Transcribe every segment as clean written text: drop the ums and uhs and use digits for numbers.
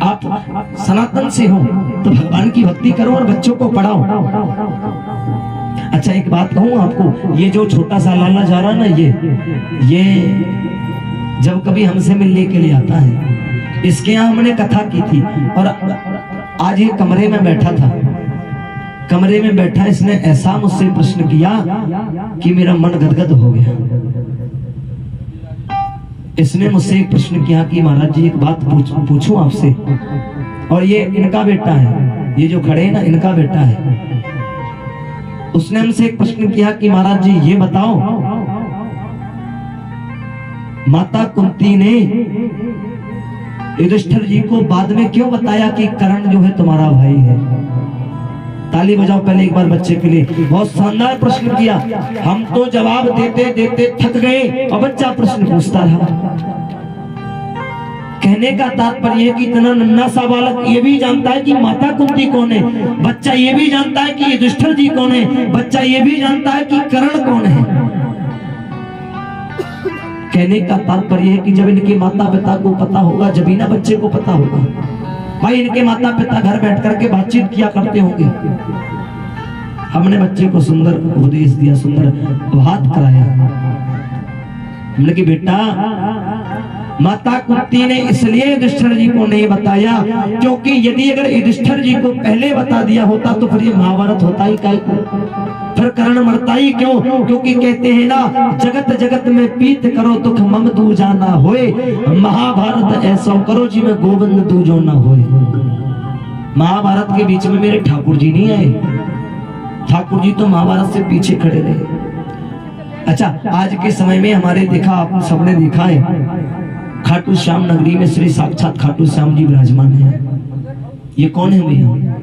आप सनातन से हो तो भगवान की भक्ति करो और बच्चों को पढ़ाओ। अच्छा एक बात कहूँ आपको, ये जो छोटा सा लाला जा रहा ना, ये जब कभी हमसे मिलने के लिए आता है, इसके यहाँ हमने कथा की थी और आज ये कमरे में बैठा था, कमरे में बैठा इसने ऐसा मुझसे प्रश्न किया कि मेरा मन गदगद हो गया। इसने मुझसे एक प्रश्न किया कि महाराज जी एक बात पूछूं आपसे, और ये इनका बेटा है, ये जो खड़े हैं ना इनका बेटा है। उसने हमसे एक प्रश्न किया कि महाराज जी ये बताओ, माता कुंती ने युधिष्ठिर जी को बाद में क्यों बताया कि कर्ण जो है तुम्हारा भाई है? ताली बजाओ पहले एक बार बच्चे के लिए, बहुत शानदार प्रश्न किया। हम तो जवाब देते देते थक गए और बच्चा प्रश्न पूछता रहा। कहने का तात्पर्य है कि इतना नन्हा सा बालक ये भी जानता है कि माता कुंती कौन है, बच्चा ये भी जानता है कि युधिष्ठिर जी कौन है, बच्चा ये भी जानता है कि कर्ण कौन है। कहने का तात्पर्य है कि जब इनके माता पिता को पता होगा जब ही ना बच्चे को पता होगा। भाई इनके माता पिता घर बैठ करके बातचीत किया करते होंगे। हमने बच्चे को सुंदर उपदेश दिया, सुंदर बात कराया। हमने कि बेटा माता कुंती ने इसलिए युधिष्ठिर जी को नहीं बताया क्योंकि यदि अगर युधिष्ठिर जी को पहले बता दिया होता तो फिर ये महाभारत होता ही काहे को, फिर कर्ण मरता ही क्यों? क्योंकि कहते हैं ना जगत जगत में पीत करो दुख मम दू जाना होए, महाभारत ऐसा करो जी में गोविंद दू जो ना होए। महाभारत के बीच में मेरे ठाकुर जी नहीं आए, ठाकुर जी तो महाभारत से पीछे खड़े रहे। अच्छा आज के समय में हमारे देखा, आप सबने देखा है खाटू श्याम नगरी में श्री साक्षात खाटू श्याम जी विराजमान है। ये कौन है भैया?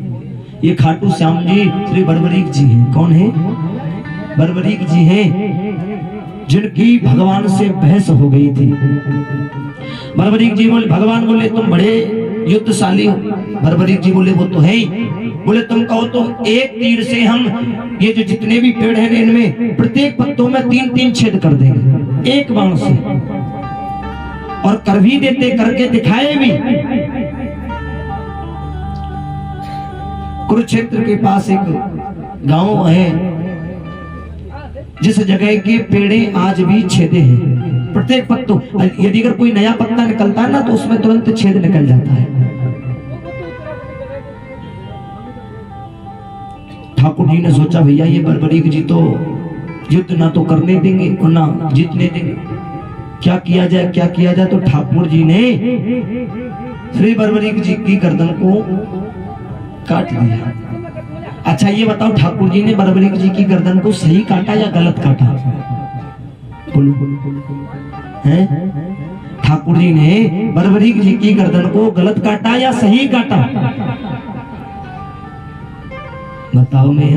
ये खाटू श्याम जी श्री बर्बरीक जी हैं। कौन है? बर्बरीक जी हैं जिनकी भगवान से बहस हो गई थी। बर्बरीक जी बोले, भगवान बोले तुम बड़े युद्धशाली हो। बर्बरीक जी बोले वो तो है ही। बोले तुम कहो तो एक तीर से हम ये जो जितने भी पेड़ हैं इनमें प्रत्येक पत्तों में 3-3 छेद कर देंगे एक बाण से, और कर भी देते, करके दिखाए भी। कुरुक्षेत्र के पास एक गांव है जिस जगह के पेड़े आज भी छेदे हैं। प्रत्येक पत्तों, यदि अगर कोई नया पत्ता निकलता है ना तो उसमें तुरंत छेद निकल जाता है। ठाकुर जी ने सोचा भैया ये बर्बरीक जी तो युद्ध ना तो करने देंगे और ना जीतने देंगे, क्या किया जाए क्या किया जाए। तो ठाकुर जी ने श्री बर्बरीक जी की गर्दन को काट दिया। अच्छा ये बताओ ठाकुर जी ने बर्बरीक जी की गर्दन को सही काटा या गलत काटा? बोलो हैं? ठाकुर जी ने बर्बरीक जी की गर्दन को गलत काटा या सही काटा? बताओ मैं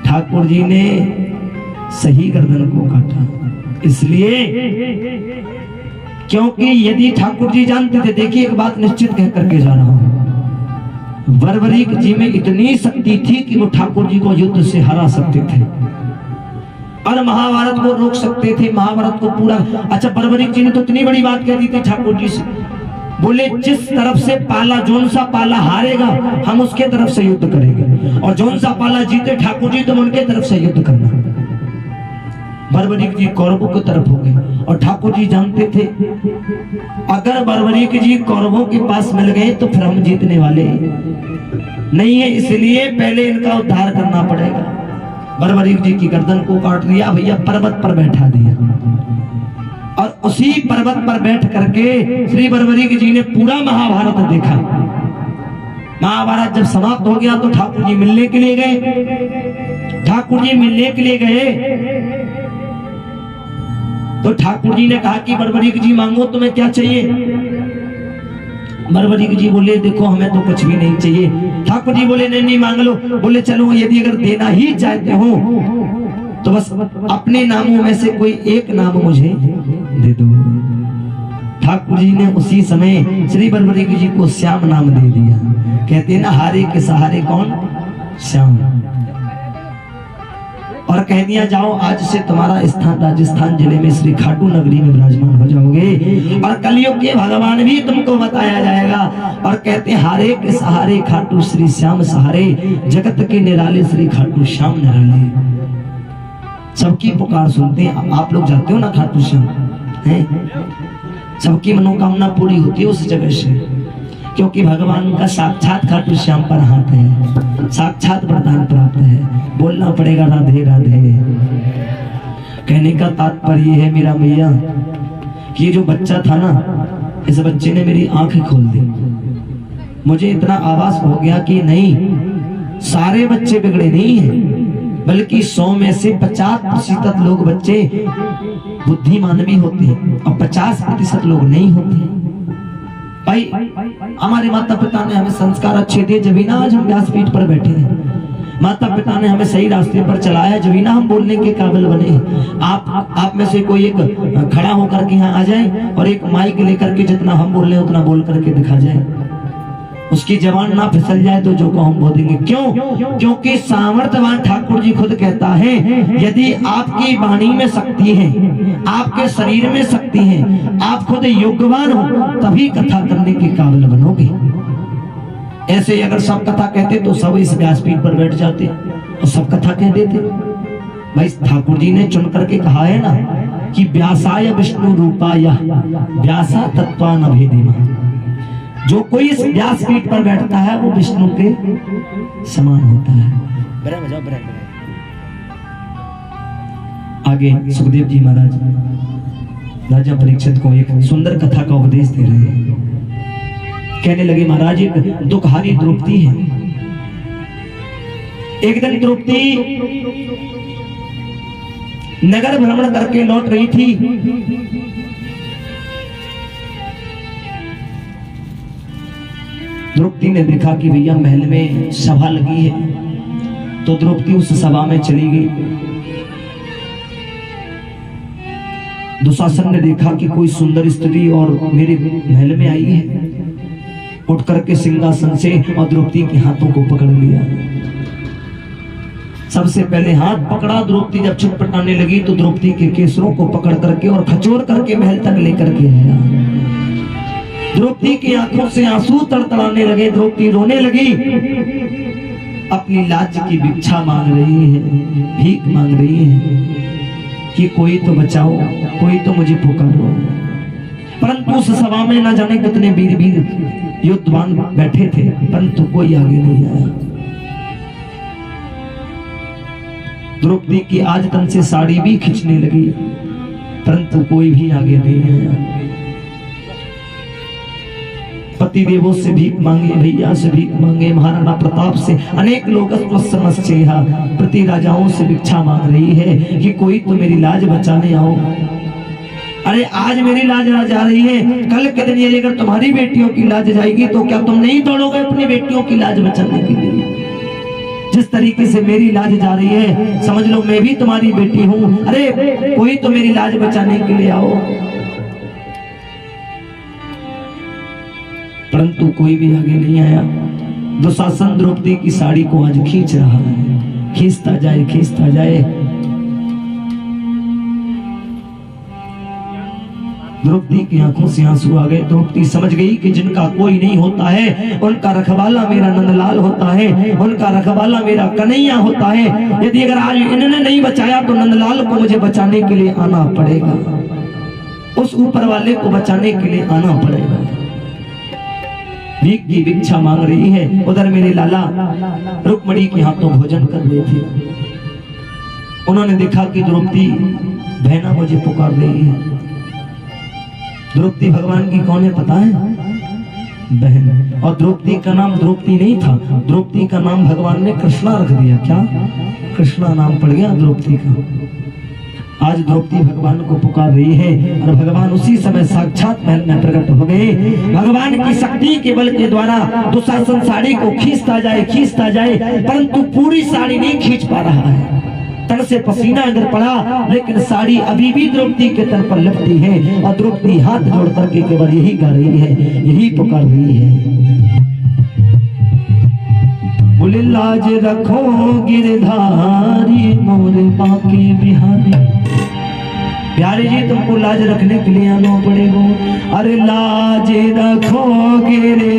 ठाकुर जी ने सही गर्दन को काटा, इसलिए क्योंकि यदि ठाकुर जी जानते थे, देखिए एक बात निश्चित कह करके जा रहा हूं, बर्बरीक जी में इतनी शक्ति थी कि वो ठाकुर जी को युद्ध से हरा सकते थे और महाभारत को रोक सकते थे, महाभारत को पूरा। अच्छा बर्बरीक जी ने तो इतनी बड़ी बात कह दी थी ठाकुर जी से, बोले जिस तरफ से पाला, जोन सा पाला हारेगा हम उसके तरफ से युद्ध करेंगे, और जोन सा पाला जीते ठाकुर जी तुम उनके तरफ से युद्ध करना। बर्बरीक जी कौरवों की तरफ हो गए और ठाकुर जी जानते थे अगर बर्बरीक जी कौरवों के पास मिल गए तो फिर हम जीतने वाले नहीं है, इसलिए पहले इनका उद्धार करना पड़ेगा। बर्बरीक जी की गर्दन को काट दिया भैया, पर्वत पर बैठा दिया, और उसी पर्वत पर बैठ करके श्री बर्बरीक जी ने पूरा महाभारत देखा। महाभारत जब समाप्त हो गया तो ठाकुर जी मिलने के लिए गए। ठाकुर जी मिलने के लिए गए तो ठाकुर जी ने कहा कि बर्बरीक जी मांगो तुम्हें क्या चाहिए? बर्बरीक जी बोले देखो हमें तो कुछ भी नहीं चाहिए। ठाकुर जी बोले नहीं मांग लो। बोले चलो यदि अगर देना ही चाहते हो तो बस अपने नामों में से कोई एक नाम मुझे दे दो। ठाकुर जी ने उसी समय श्री बर्बरीक जी को श्याम नाम दे दिया। कहते हैं ना हारे के सहारे कौन? श्याम। और कह दिया जाओ आज से तुम्हारा स्थान राजस्थान जिले में श्री खाटू नगरी में विराजमान हो जाओगे। और कलयुग के भगवान भी तुमको बताया जाएगा। और कहते हारे के सहारे खाटू श्री श्याम सहारे, जगत के निराले श्री खाटू श्याम निराले। सबकी पुकार सुनते हैं। आप लोग जाते हो ना खाटू श्याम, हैं? सबकी मनोकामना पूरी होती है उस जगह से, क्योंकि भगवान का साक्षात खाटू श्याम पर हाथ है, साक्षात वरदान प्राप्त है। बोलना पड़ेगा राधे राधे। कहने का तात्पर्य है मेरा भैया कि ये जो बच्चा था ना, इस बच्चे ने मेरी आंखें खोल दी। मुझे इतना आभास हो गया कि नहीं, सारे बच्चे बिगड़े नहीं हैं, बल्कि 100 में से 50% लोग बच्चे बुद्धिमान भी होते हैं और 50% लोग नहीं होते। भाई हमारे माता पिता ने हमें संस्कार अच्छे दिए, जब ना आज हम व्यासपीठ पर बैठे हैं। माता पिता ने हमें सही रास्ते पर चलाया, जब ना हम बोलने के काबिल बने। आप में से कोई एक खड़ा होकर के यहाँ आ जाए और एक माइक लेकर के जितना हम बोल रहे हैं उतना बोल करके दिखा जाए, उसकी जबान ना फिसल जाए तो जो को हम बोल देंगे। क्यों? क्योंकि सामर्थ्यवान ठाकुर जी खुद कहता है, यदि आपकी वाणी में शक्ति है, आपके शरीर में शक्ति है, आप खुद योग्यवान हो, तभी कथा करने के काबिल बनोगे। ऐसे अगर सब कथा कहते तो सब इस व्यासपीठ पर बैठ जाते और सब कथा कह देते। भाई ठाकुर जी ने चुन करके कहा है ना कि व्यासाय विष्णु रूपाय व्यासा तत्वान अभेदिमा। जो कोई इस व्यासपीठ पर बैठता है वो विष्णु के समान होता है। आगे सुखदेव जी महाराज राजा परीक्षित को एक सुंदर कथा का उपदेश दे रहे हैं। कहने लगे, महाराज एक दुखहारी द्रौपदी है। एक दिन द्रौपदी नगर भ्रमण करके लौट रही थी। द्रौपदी ने देखा कि भैया महल में सभा लगी है, तो द्रौपदी उस सभा में चली गई। दुशासन ने देखा कि कोई सुंदर स्त्री और मेरे महल में आई है, उठ करके सिंहासन से और द्रौपदी के हाथों को पकड़ लिया। सबसे पहले हाथ पकड़ा, द्रौपदी जब छटपटाने लगी तो द्रौपदी के केसरों को पकड़ करके और खचोर करके महल तक लेकर के आया। द्रौपदी की आंखों से आंसू तड़तड़ाने लगे, द्रौपदी रोने लगी, अपनी लाज की भिक्षा मांग रही है, भीख मांग रही है कि कोई तो बचाओ, कोई तो मुझे पुकारो। परंतु उस सभा में न जाने कितने वीर वीर युद्धवान बैठे थे, परंतु कोई आगे नहीं आया। द्रौपदी की आज तन से साड़ी भी खींचने लगी, परंतु कोई भी आगे नहीं आया। पति देवों से भीख मांगे, भैया से भीख मांगे, महाराणा प्रताप से, अनेक लोग प्रति राजाओं से भिक्षा मांग रही है कि कोई तो मेरी लाज बचाने आओ। अरे आज मेरी लाज ना जा रही है, कल के दिन ये अगर तुम्हारी बेटियों की लाज जाएगी तो क्या तुम नहीं दौड़ोगे अपनी बेटियों की लाज बचाने के लिए? जिस तरीके से मेरी लाज जा रही है, समझ लो मैं भी तुम्हारी बेटी हूँ। अरे कोई तो मेरी लाज बचाने के लिए आओ। परंतु कोई भी आगे नहीं आया। दुशासन द्रौपदी की साड़ी को आज खींच रहा है, खींचता जाए, खींचता जाए। द्रौपदी की आंखों से आंसू आ गए। द्रौपदी समझ गई कि जिनका कोई नहीं होता है उनका रखवाला मेरा नंदलाल होता है, उनका रखवाला मेरा कन्हैया होता है। यदि अगर आज इन्होंने नहीं बचाया तो नंदलाल को मुझे बचाने के लिए आना पड़ेगा, उस ऊपर वाले को बचाने के लिए आना पड़ेगा। भीख की भिक्षा मांग रही है, उधर मेरे लाला रुक्मणी के हाथों भोजन कर रहे थे। उन्होंने देखा कि द्रौपदी बहना मुझे पुकार रही है। द्रौपदी भगवान की कौन है पता है? बहन। और द्रौपदी का नाम द्रौपदी नहीं था, द्रौपदी का नाम भगवान ने कृष्णा रख दिया। क्या? कृष्णा नाम पड़ गया द्रौपदी का। आज द्रौपदी भगवान को पुकार रही है और भगवान उसी समय साक्षात महल में प्रकट हो गए। भगवान की शक्ति के बल के द्वारा दुशासन साड़ी को खींचता जाए, खींचता जाए, परंतु पूरी साड़ी नहीं खींच पा रहा है। तन से पसीना अगर पड़ा, लेकिन साड़ी अभी भी द्रौपदी के तन पर लपटी है और द्रौपदी हाथ जोड़ करके केवल यही गा रही है, यही पुकार रही है। बोले लाज रखो गिरधारी मोरे बांके बिहारी, प्यारे जी तुमको लाज रखने के लिए आना पड़ेगा। अरे लाज रखोगे रे